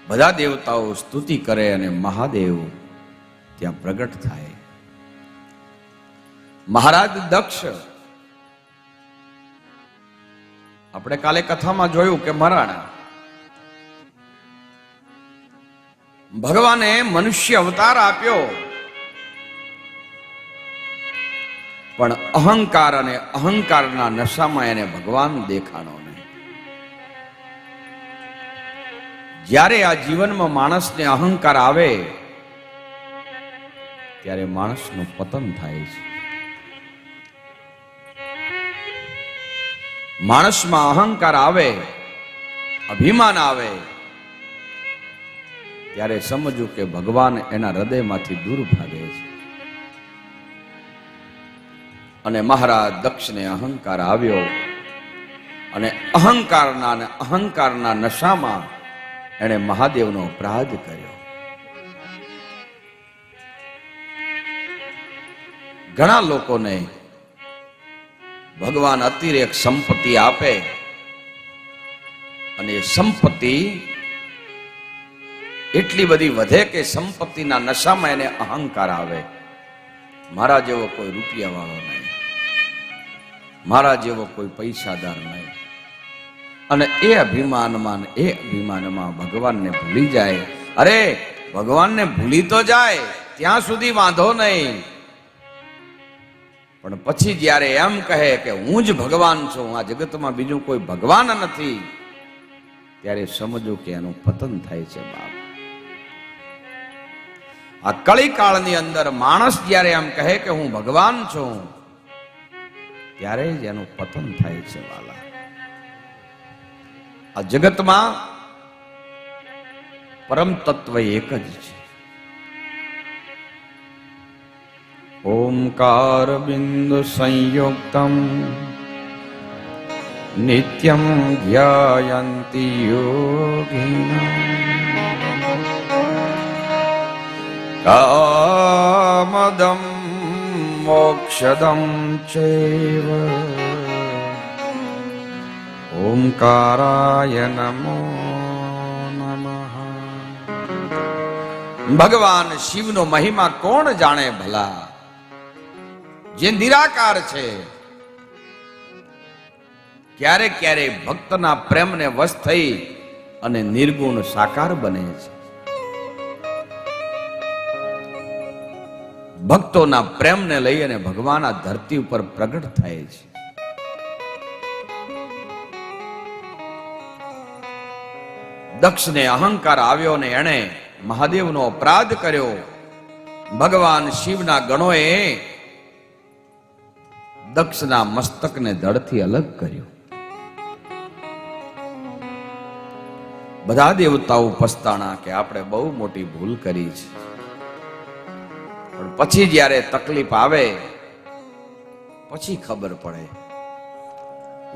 બધા દેવતાઓ સ્તુતિ કરે અને મહાદેવ ત્યાં પ્રગટ થાય. મહારાજ દક્ષ, આપણે કાલે કથામાં જોયું કે મહારાણા ભગવાને મનુષ્ય અવતાર આપ્યો, પણ અહંકાર અને અહંકારના નશામાં એને ભગવાન દેખાણો નહીં. જ્યારે આ જીવનમાં માણસને અહંકાર આવે ત્યારે માણસનું પતન થાય છે. માણસમાં અહંકાર આવે, અભિમાન આવે ત્યારે સમજવું કે ભગવાન એના હૃદયમાંથી દૂર ભાગે છે. અને મહારાજ દક્ષને અહંકાર આવ્યો અને અહંકારના નશામાં એણે મહાદેવનો અપરાધ કર્યો. ઘણા લોકોને ભગવાન અતિરેક સંપત્તિ આપે અને સંપત્તિ એટલી બધી વધે કે સંપત્તિના નશામાં એને અહંકાર આવે. મારા જેવો કોઈ રૂપિયા વાળો નહીં, મારા જેવો કોઈ પૈસાદાર નહીં. અને એ અભિમાનમાં ભગવાનને ભૂલી જાય. અરે ભગવાનને ભૂલી તો જાય ત્યાં સુધી વાંધો નહીં, પણ પછી જ્યારે એમ કહે કે હું જ ભગવાન છું, આ જગતમાં બીજું કોઈ ભગવાન નથી, ત્યારે સમજો કે એનું પતન થાય છે. બાપ, આ કળી કાળની અંદર માણસ જ્યારે એમ કહે કે હું ભગવાન છું, ત્યારે જ એનું પતન થાય છે. વાલા, આ જગતમાં પરમ તત્વ એક જ છે. ઓમકાર બિંદુ સંયુક્તમ નિત્યમ ધ્યાયન્તિ યોગિના કામદમ મોક્ષદમ ચૈવ ઓમકારાય નમો નમઃ. ભગવાન શિવનો મહિમા કોણ જાણે ભલા, જે નિરાકાર છે. ક્યારેક ક્યારેક ભક્તના પ્રેમને વશ થઈ અને નિર્ગુણ સાકાર બને છે. ભક્તોના પ્રેમને લઈ અને ભગવાન આ ધરતી ઉપર પ્રગટ થાય છે. દક્ષને અહંકાર આવ્યો ને એણે મહાદેવનો અપરાધ કર્યો. ભગવાન શિવના ગણોએ દક્ષના મસ્તકને ધડથી અલગ કર્યું. બધા દેવતાઓ પસ્તાણા કે આપણે બહુ મોટી ભૂલ કરી છે. પણ પછી જ્યારે તકલીફ આવે પછી ખબર પડે.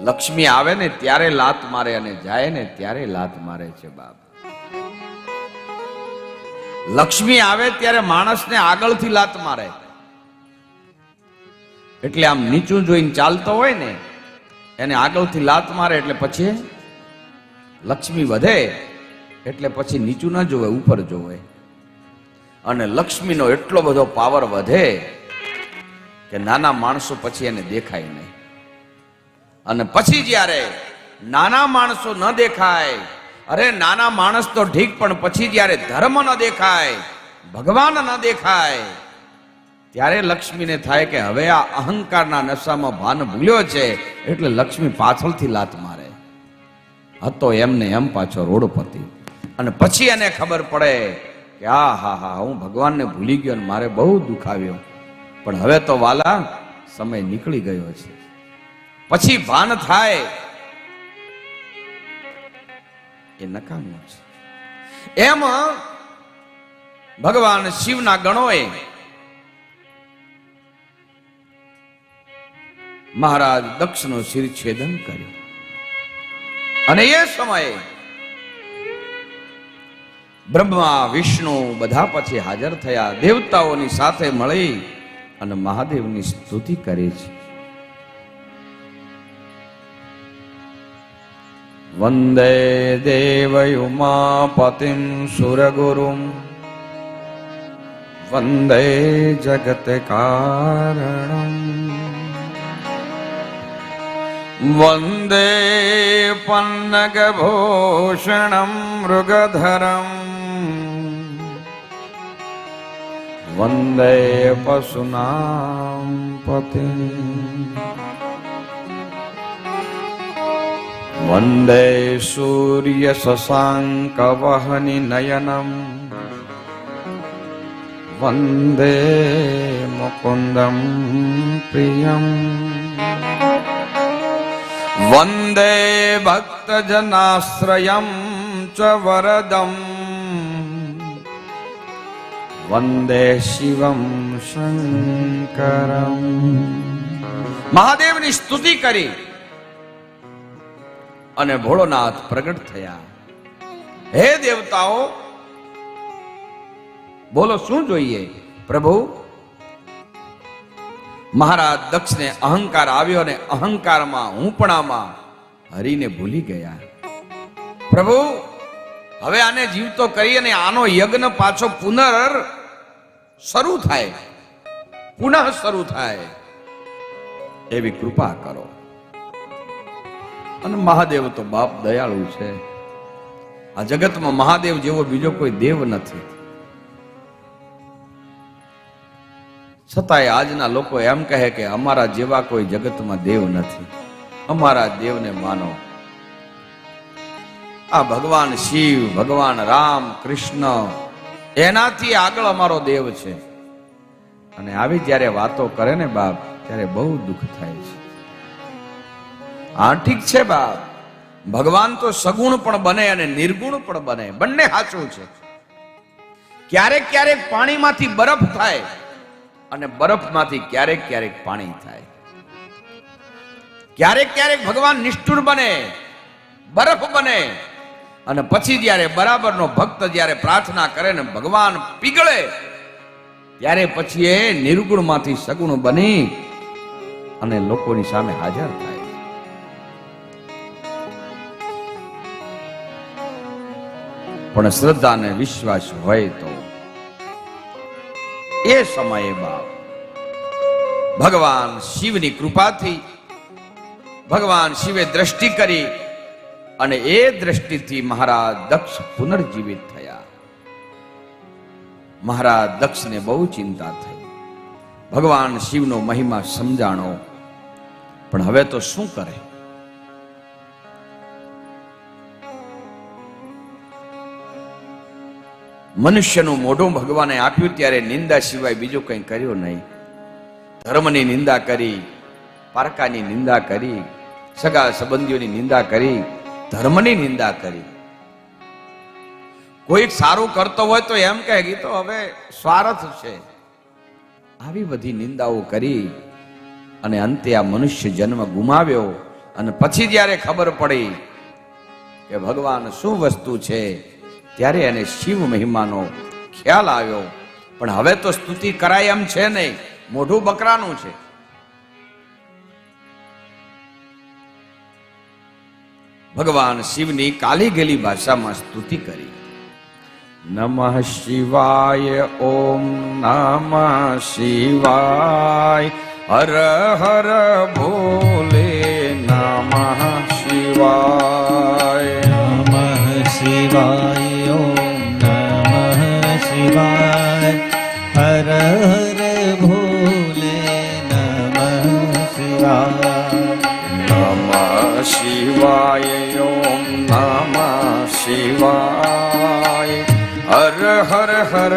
લક્ષ્મી આવે ને ત્યારે લાત મારે અને જાય ને ત્યારે લાત મારે છે. બાપ, લક્ષ્મી આવે ત્યારે માણસને આગળથી લાત મારે. એટલે આમ નીચું જોઈને ચાલતો હોય ને એને આગળથી લાત મારે એટલે પછી લક્ષ્મી વધે. એટલે પછી નીચું ના જોવે, ઉપર જોવે. અને લક્ષ્મીનો એટલો બધો પાવર વધે કે નાના માણસો પછી એને દેખાય નહીં. અને પછી જ્યારે નાના માણસો ન દેખાય, અરે નાના માણસ તો ઠીક, પણ પછી જ્યારે ધર્મ ન દેખાય, ભગવાન ન દેખાય, ત્યારે લક્ષ્મીને થાય કે હવે આ અહંકારના નશામાં ભાન ભૂલ્યો છે, એટલે લક્ષ્મી પાછળથી લાત મારે. હતો એમને એમ પાછો રોડપતિ. અને પછી એને ખબર પડે કે હા હું ભગવાનને ભૂલી ગયો ને મારે બહુ દુઃખ આવ્યો, પણ હવે તો વાલા સમય નીકળી ગયો છે. પછી ભાન થાય એ નકામું છે. એમ ભગવાન શિવના ગણોએ મહારાજ દક્ષનું શિરછેદન કર્યું. અને એ સમયે બ્રહ્મા વિષ્ણુ બધા પછી હાજર થયા. દેવતાઓની સાથે મળી અને મહાદેવની સ્તુતિ કરી છે. વંદે દેવયુમાપતિં સુરગુરું વંદે જગત્કારણં વંદે પન્નગભૂષણં મૃગધરં વંદે પશુનાં પતિં વંદે સૂર્ય શશાંકવહનિ નયનં વંદે મુકુંદં પ્રિયં વંદે ભક્તજનાશ્રયં ચ વરદં વંદે શિવં શંકરં. મહાદેવની સ્તુતિ કરી અને ભોળોનાથ પ્રગટ થયા. હે દેવતાઓ, બોલો શું જોઈએ? પ્રભુ, મહારાજ દક્ષને અહંકાર આવ્યો અને અહંકારમાં હુંપણામાં હરીને ભૂલી ગયા. પ્રભુ, હવે આને જીવતો કરી અને આનો યજ્ઞ પાછો શરૂ થાય, પુનઃ શરૂ થાય એવી કૃપા કરો. અને મહાદેવ તો બાપ દયાળુ છે. આ જગતમાં મહાદેવ જેવો બીજો કોઈ દેવ નથી. છતાંય આજના લોકો એમ કહે કે અમારા જેવા કોઈ જગતમાં દેવ નથી, અમારા દેવને માનો. આ ભગવાન શિવ, ભગવાન રામ, કૃષ્ણ, એનાથી આગળ અમારો દેવ છે. અને આવી જયારે વાતો કરે ને બાપ, ત્યારે બહુ દુઃખ થાય છે. હા ઠીક છે બાપ, ભગવાન તો સગુણ પણ બને અને નિર્ગુણ પણ બને, બંને સાચું છે. ક્યારેક ક્યારેક પાણીમાંથી બરફ થાય અને બરફમાંથી ક્યારેક ક્યારેક પાણી થાય. ક્યારેક ક્યારેક ભગવાન નિષ્ઠુર બને, બરફ બને, અને પછી જ્યારે બરાબરનો ભક્ત જ્યારે પ્રાર્થના કરે ને ભગવાન પીગળે, ત્યારે પછી એ નિર્ગુણમાંથી સગુણ બની અને લોકોની સામે હાજર થાય. પણ શ્રદ્ધા અને વિશ્વાસ હોય તો એ સમયે બાપ ભગવાન શિવની કૃપાથી ભગવાન શિવે દ્રષ્ટિ કરી અને એ દ્રષ્ટિથી મહારાજ દક્ષ પુનર્જીવિત થયા. મહારાજ દક્ષને બહુ ચિંતા થઈ. ભગવાન શિવનો મહિમા સમજાણો, પણ હવે તો શું કરે? મનુષ્યનું મોઢું ભગવાને આપ્યું ત્યારે નિંદા સિવાય બીજું કંઈ કર્યું નહીં. ધર્મની નિંદા કરી, પારકાની નિંદા કરી, સગા સંબંધીઓની નિંદા કરી, ધર્મની નિંદા કરી. કોઈ સારું કરતો હોય તો એમ કહે કે તો હવે સ્વાર્થ છે. આવી બધી નિંદાઓ કરી અને અંતે આ મનુષ્ય જન્મ ગુમાવ્યો. અને પછી જ્યારે ખબર પડી કે ભગવાન શું વસ્તુ છે, ત્યારે એને શિવ મહિમાનો ખ્યાલ આવ્યો. પણ હવે તો સ્તુતિ કરાય એમ છે નહીં, મોઢું બકરાનું છે. ભગવાન શિવની કાલી ગેલી ભાષામાં સ્તુતિ કરી. નમઃ શિવાય, ઓમ નમઃ શિવાય, હર હર ભોલે, નમઃ શિવાય, નમઃ શિવાય, ઓમ નમઃ શિવાય, હર હર ભોલે, નમઃ શિવાય, નમઃ શિવાય, ઓમ નમઃ શિવાય, હર હર હર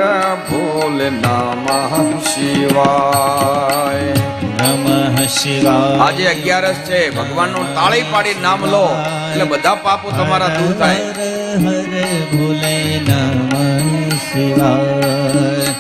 ભોલે, નમઃ શિવાય, નમઃ શિવાય. આજે 11 છે, ભગવાનનું તાળી પાડી નામ લો એટલે બધા પાપો તમારા દૂર થાય. હર ભોલે, નમઃ શિવાય.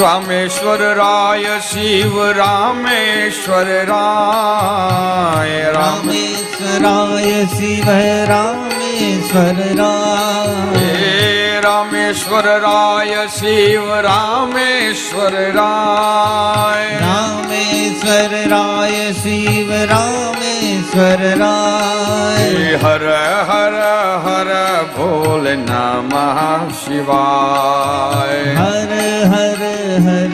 રામેશ્વર રાય શિવ, રામેશ્વર રાય, રામેશ્વરાય શિવ, રામેશ્વર રાય, રામેશ્વર રાય શિવ, રામેશ્વર રાય, રામેશ્વર રાય શિવ, રામેશ્વર રામેશ્વર રાય હર હર હર ભોલે નમઃ શિવાય હર હર હર